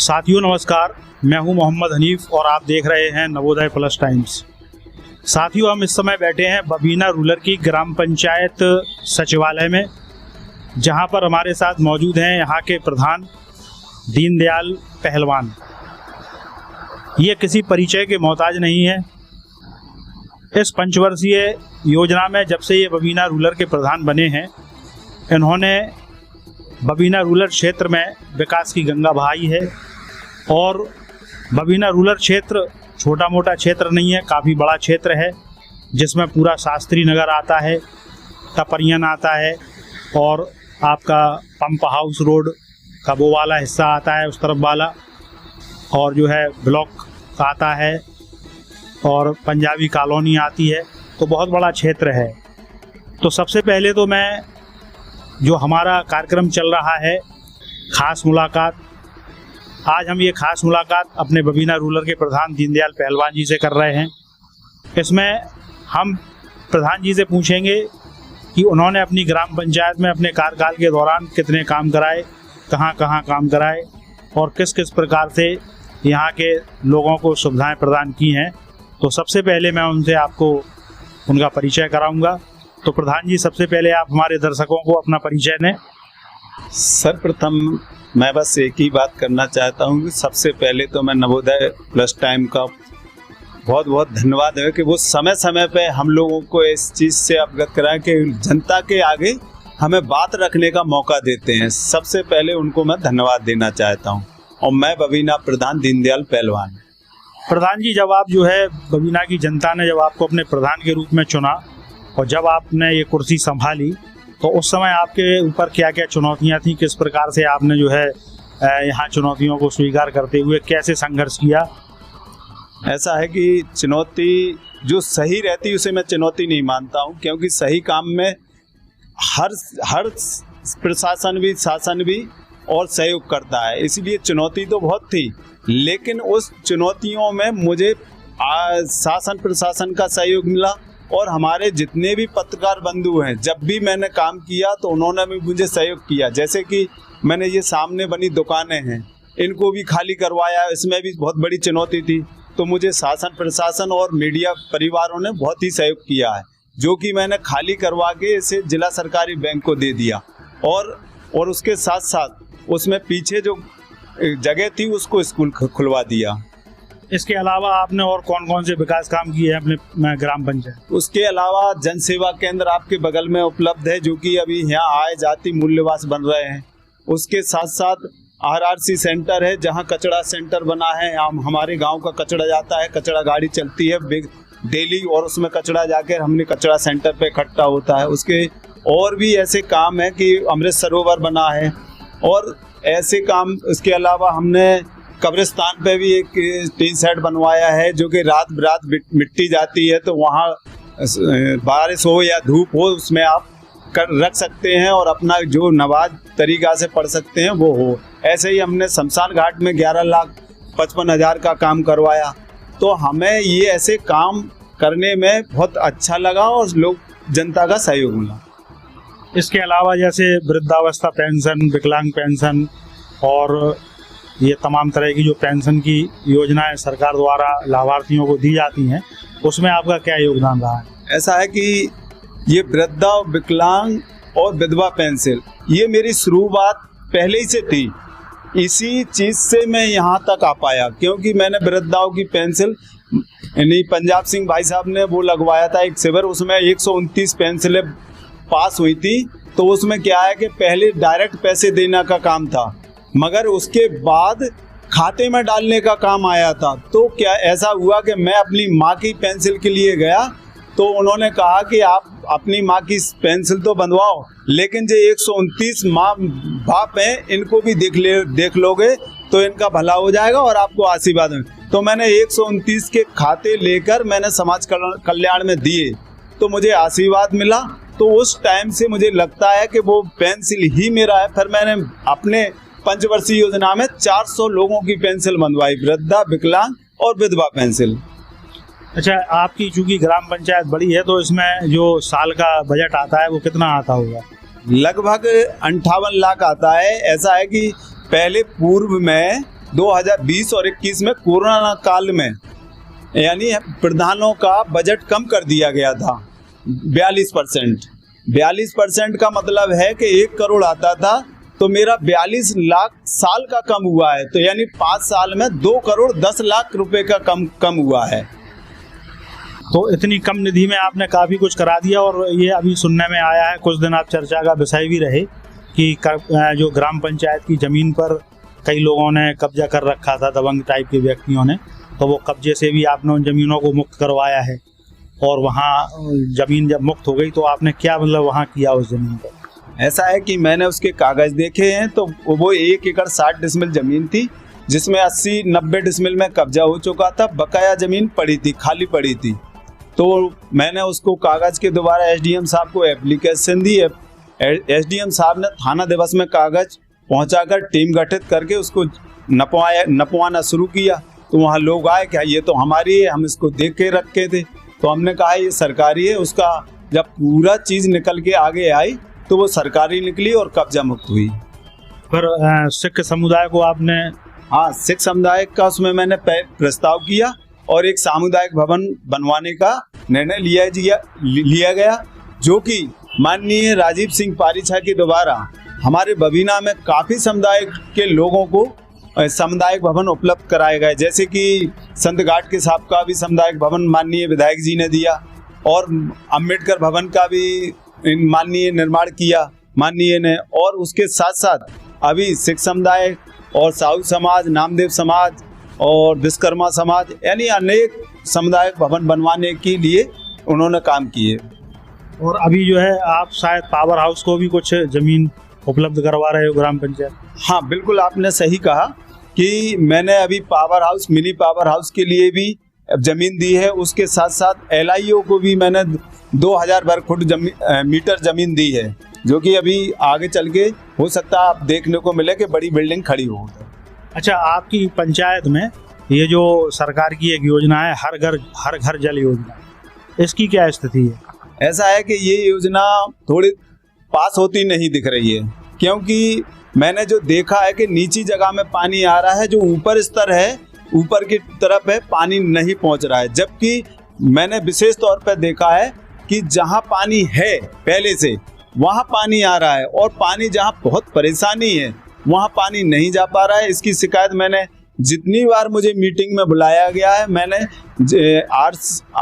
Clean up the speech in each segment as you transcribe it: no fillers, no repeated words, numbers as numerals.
साथियों नमस्कार, मैं हूं मोहम्मद हनीफ और आप देख रहे हैं नवोदय प्लस टाइम्स। साथियों, हम इस समय बैठे हैं बबीना रूरल की ग्राम पंचायत सचिवालय में, जहां पर हमारे साथ मौजूद हैं यहां के प्रधान दीनदयाल पहलवान। ये किसी परिचय के मोहताज नहीं है। इस पंचवर्षीय योजना में जब से ये बबीना रूरल के प्रधान बने हैं, इन्होंने बबीना रूरल क्षेत्र में विकास की गंगा बहाई है। और बबीना रूरल क्षेत्र छोटा मोटा क्षेत्र नहीं है, काफ़ी बड़ा क्षेत्र है, जिसमें पूरा शास्त्री नगर आता है, टपरियन आता है और आपका पंप हाउस रोड का वो वाला हिस्सा आता है, उस तरफ वाला, और जो है ब्लॉक आता है और पंजाबी कॉलोनी आती है। तो बहुत बड़ा क्षेत्र है। तो सबसे पहले तो मैं जो हमारा कार्यक्रम चल रहा है खास मुलाकात, आज हम ये खास मुलाकात अपने बबीना रूरल के प्रधान दीनदयाल पहलवान जी से कर रहे हैं। इसमें हम प्रधान जी से पूछेंगे कि उन्होंने अपनी ग्राम पंचायत में अपने कार्यकाल के दौरान कितने काम कराए, कहाँ कहाँ काम कराए और किस किस प्रकार से यहाँ के लोगों को सुविधाएं प्रदान की हैं। तो सबसे पहले मैं उनसे आपको उनका परिचय कराऊंगा। तो प्रधान जी, सबसे पहले आप हमारे दर्शकों को अपना परिचय दें। सर्वप्रथम मैं बस एक ही बात करना चाहता हूँ कि सबसे पहले तो मैं नवोदय प्लस टाइम का बहुत बहुत धन्यवाद है कि वो समय समय पे हम लोगों को इस चीज़ से अवगत कराएं कि जनता के आगे हमें बात रखने का मौका देते हैं। सबसे पहले उनको मैं धन्यवाद देना चाहता हूँ। और मैं बबीना प्रधान दीनदयाल पहलवान। प्रधान जी, जब आप जो है बबीना की जनता ने जब आपको अपने प्रधान के रूप में चुना और जब आपने ये कुर्सी संभाली, तो उस समय आपके ऊपर क्या क्या चुनौतियां थी, किस प्रकार से आपने जो है यहाँ चुनौतियों को स्वीकार करते हुए कैसे संघर्ष किया? ऐसा है कि चुनौती जो सही रहती उसे मैं चुनौती नहीं मानता हूँ, क्योंकि सही काम में हर प्रशासन भी शासन भी और सहयोग करता है। इसलिए चुनौती तो बहुत थी, लेकिन उस चुनौतियों में मुझे शासन प्रशासन का सहयोग मिला और हमारे जितने भी पत्रकार बंधु हैं, जब भी मैंने काम किया तो उन्होंने भी मुझे सहयोग किया। जैसे कि मैंने ये सामने बनी दुकानें हैं, इनको भी खाली करवाया, इसमें भी बहुत बड़ी चुनौती थी। तो मुझे शासन प्रशासन और मीडिया परिवारों ने बहुत ही सहयोग किया है, जो कि मैंने खाली करवा के इसे जिला सरकारी बैंक को दे दिया। और उसके साथ साथ उसमें पीछे जो जगह थी उसको स्कूल खुलवा दिया। इसके अलावा आपने और कौन कौन से विकास काम किए हैं अपने ग्राम पंचायत? उसके अलावा जन सेवा केंद्र आपके बगल में उपलब्ध है, जो कि अभी यहाँ आय जाति मूल्यवास बन रहे हैं। उसके साथ साथ RRC सेंटर है, जहाँ कचरा सेंटर बना है। हमारे गांव का कचरा जाता है, कचरा गाड़ी चलती है डेली, और उसमें कचरा जाकर हमने कचरा सेंटर पे इकट्ठा होता है। उसके और भी ऐसे काम है कि अमृत सरोवर बना है और ऐसे काम। इसके अलावा हमने कब्रिस्तान पे भी एक टीन सेट बनवाया है, जो कि रात बिरात मिट्टी जाती है तो वहाँ बारिश हो या धूप हो उसमें आप रख सकते हैं और अपना जो नमाज तरीका से पढ़ सकते हैं वो हो। ऐसे ही हमने शमशान घाट में 11,55,000 का काम करवाया। तो हमें ये ऐसे काम करने में बहुत अच्छा लगा और लोग जनता का सहयोग मिला। इसके अलावा जैसे वृद्धावस्था पेंशन, विकलांग पेंशन और ये तमाम तरह की जो पेंशन की योजनाएं सरकार द्वारा लाभार्थियों को दी जाती हैं, उसमें आपका क्या योगदान रहा है? ऐसा है कि ये वृद्धा, विकलांग और विधवा पेंशन, ये मेरी शुरुआत पहले ही से थी। इसी चीज़ से मैं यहाँ तक आ पाया, क्योंकि मैंने वृद्धाओं की पेंशन यानी पंजाब सिंह भाई साहब ने वो लगवाया था एक शिविर, उसमें 129 पेंशनें पास हुई थी। तो उसमें क्या है कि पहले डायरेक्ट पैसे देने का काम था, मगर उसके बाद खाते में डालने का काम आया था। तो क्या ऐसा हुआ कि मैं अपनी माँ की पेंशन के लिए गया, तो उन्होंने कहा कि आप अपनी माँ की पेंशन तो बंधवाओ, लेकिन जो 129 माँ बाप हैं इनको भी देख लोगे तो इनका भला हो जाएगा और आपको आशीर्वाद में। तो मैंने 129 के खाते लेकर मैंने समाज कल्याण में दिए, तो मुझे आशीर्वाद मिला। तो उस टाइम से मुझे लगता है कि वो पेंशन ही मेरा है। फिर मैंने अपने पंचवर्षीय योजना में 400 लोगों की पेंशन बंधवाई, वृद्धा, विकलांग और विधवा पेंशन। अच्छा, आपकी चूंकि ग्राम पंचायत बड़ी है तो इसमें जो साल का बजट आता है वो कितना आता होगा? लगभग 58 लाख आता है। ऐसा है कि पहले पूर्व में 2020 और 21 में कोरोना काल में यानी प्रधानों का बजट कम कर दिया गया था 42%। 42% का मतलब है कि 1 करोड़ आता था तो मेरा 42 लाख साल का कम हुआ है, तो यानी 5 साल में 2 करोड़ 10 लाख रुपए का कम हुआ है। तो इतनी कम निधि में आपने काफ़ी कुछ करा दिया। और ये अभी सुनने में आया है, कुछ दिन आप चर्चा का विषय भी रहे कि जो ग्राम पंचायत की ज़मीन पर कई लोगों ने कब्जा कर रखा था, दबंग टाइप के व्यक्तियों ने, तो वो कब्जे से भी आपने उन ज़मीनों को मुक्त करवाया है। और वहाँ ज़मीन जब मुक्त हो गई तो आपने क्या मतलब वहाँ किया उस ज़मीन पर? ऐसा है कि मैंने उसके कागज़ देखे हैं, तो वो 1 एकड़ 60 डिसमिल ज़मीन थी, जिसमें 80-90 डिसमिल में कब्जा हो चुका था, बकाया ज़मीन पड़ी थी, खाली पड़ी थी। तो मैंने उसको कागज़ के दोबारा एसडीएम साहब को एप्लीकेशन दी है। एसडीएम साहब ने थाना दिवस में कागज़ पहुंचाकर टीम गठित करके उसको नपवाना शुरू किया। तो वहाँ लोग आए कि ये तो हमारी है, हम इसको देख के रखे थे। तो हमने कहा ये सरकारी है। उसका जब पूरा चीज़ निकल के आगे आई तो वो सरकारी निकली और कब्जा मुक्त हुई। पर सिख समुदाय को आपने? हाँ, सिख समुदाय का उसमें मैंने प्रस्ताव किया और एक सामुदायिक भवन बनवाने का निर्णय लिया गया, जो कि माननीय राजीव सिंह पारीछा के द्वारा हमारे बबीना में काफ़ी समुदाय के लोगों को सामुदायिक भवन उपलब्ध कराए गए। जैसे कि संत घाट के साहब का भी सामुदायिक भवन माननीय विधायक जी ने दिया, और अम्बेडकर भवन का भी माननीय निर्माण किया माननीय ने। और उसके साथ साथ अभी सिख समुदाय और साहू समाज, नामदेव समाज और विश्वकर्मा समाज, यानी अनेक सामुदायिक भवन बनवाने के लिए उन्होंने काम किए। और अभी जो है आप शायद पावर हाउस को भी कुछ ज़मीन उपलब्ध करवा रहे हो ग्राम पंचायत? हाँ बिल्कुल, आपने सही कहा कि मैंने अभी power house, mini power house के लिए भी ज़मीन दी है। उसके साथ साथ एलआईओ को भी मैंने 2000 वर्ग फुट मीटर ज़मीन दी है, जो कि अभी आगे चल के हो सकता है आप देखने को मिले कि बड़ी बिल्डिंग खड़ी हो। अच्छा, आपकी पंचायत में ये जो सरकार की एक योजना है हर घर जल योजना, इसकी क्या स्थिति है? ऐसा है कि ये योजना थोड़ी पास होती नहीं दिख रही है, क्योंकि मैंने जो देखा है कि नीची जगह में पानी आ रहा है, जो ऊपर स्तर है, ऊपर की तरफ है, पानी नहीं पहुंच रहा है। जबकि मैंने विशेष तौर पर देखा है कि जहां पानी है पहले से वहां पानी आ रहा है, और पानी जहां बहुत परेशानी है वहां पानी नहीं जा पा रहा है। इसकी शिकायत मैंने जितनी बार मुझे मीटिंग में बुलाया गया है, मैंने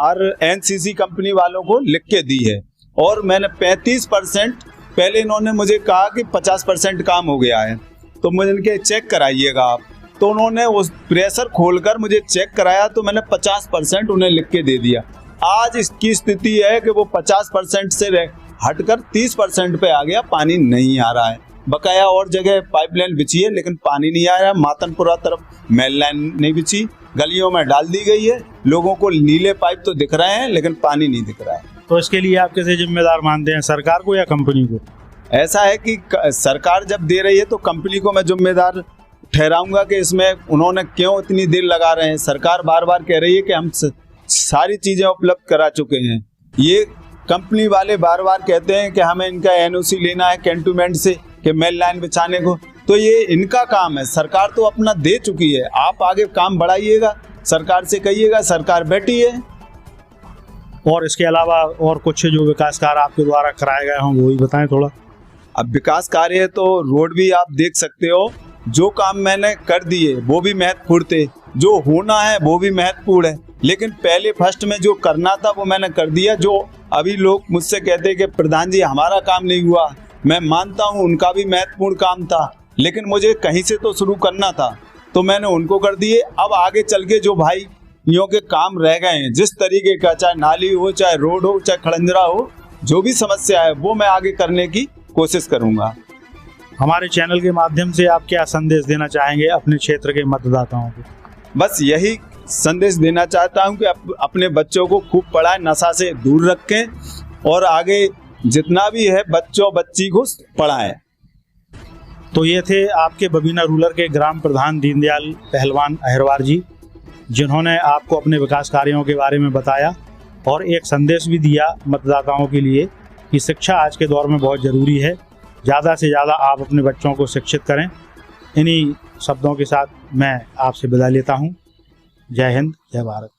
RNCC कंपनी वालों को लिख के दी है। और मैंने 35%, पहले इन्होंने मुझे कहा कि 50% काम हो गया है, तो मुझे इनके चेक कराइएगा आप। तो उन्होंने उस प्रेशर खोलकर मुझे चेक कराया, तो मैंने 50% उन्हें लिख के दे दिया। आज इसकी स्थिति है कि वो 50% से हटकर 30% पे आ गया, पानी नहीं आ रहा है। बकाया और जगह पाइपलाइन बिछी है लेकिन पानी नहीं आ रहा। मातनपुरा तरफ मेन लाइन नहीं बिछी, गलियों में डाल दी गई है, लोगों को नीले पाइप तो दिख रहे हैं लेकिन पानी नहीं दिख रहा है। तो इसके लिए आप किसे जिम्मेदार मानते हैं, सरकार को या कंपनी को? ऐसा है कि सरकार जब दे रही है तो कंपनी को मैं जिम्मेदार ठहराऊंगा कि इसमें उन्होंने क्यों इतनी देर लगा रहे हैं। सरकार बार बार कह रही है कि हम सारी चीज़ें उपलब्ध करा चुके हैं। ये कंपनी वाले बार बार कहते हैं कि हमें इनका NOC लेना है कैंटोनमेंट से कि मेन लाइन बिछाने को, तो ये इनका काम है। सरकार तो अपना दे चुकी है, आप आगे काम बढ़ाइएगा, सरकार से कहिएगा, सरकार बैठी है। और इसके अलावा और कुछ जो विकास कार्य आपके द्वारा कराए गए हों वो भी बताएं थोड़ा। अब विकास कार्य है तो रोड भी आप देख सकते हो, जो काम मैंने कर दिए वो भी महत्वपूर्ण थे, जो होना है वो भी महत्वपूर्ण है। लेकिन पहले फर्स्ट में जो करना था वो मैंने कर दिया। जो अभी लोग मुझसे कहते हैं कि प्रधान जी हमारा काम नहीं हुआ, मैं मानता हूँ उनका भी महत्वपूर्ण काम था, लेकिन मुझे कहीं से तो शुरू करना था, तो मैंने उनको कर दिए। अब आगे चल के जो भाई यों के काम रह गए हैं, जिस तरीके का, चाहे नाली हो, चाहे रोड हो, चाहे खड़ंजरा हो, जो भी समस्या है वो मैं आगे करने की कोशिश करूँगा। हमारे चैनल के माध्यम से आप क्या संदेश देना चाहेंगे अपने क्षेत्र के मतदाताओं को? बस यही संदेश देना चाहता हूं कि अपने बच्चों को खूब पढ़ाएं, नशा से दूर रखें और आगे जितना भी है बच्चों बच्ची को पढ़ाएं। तो ये थे आपके बबीना रूरल के ग्राम प्रधान दीनदयाल पहलवान अहिरवार जी, जिन्होंने आपको अपने विकास कार्यों के बारे में बताया और एक संदेश भी दिया मतदाताओं के लिए कि शिक्षा आज के दौर में बहुत ज़रूरी है। ज़्यादा से ज़्यादा आप अपने बच्चों को शिक्षित करें। इन्हीं शब्दों के साथ मैं आपसे विदा लेता हूँ। जय हिंद, जय भारत।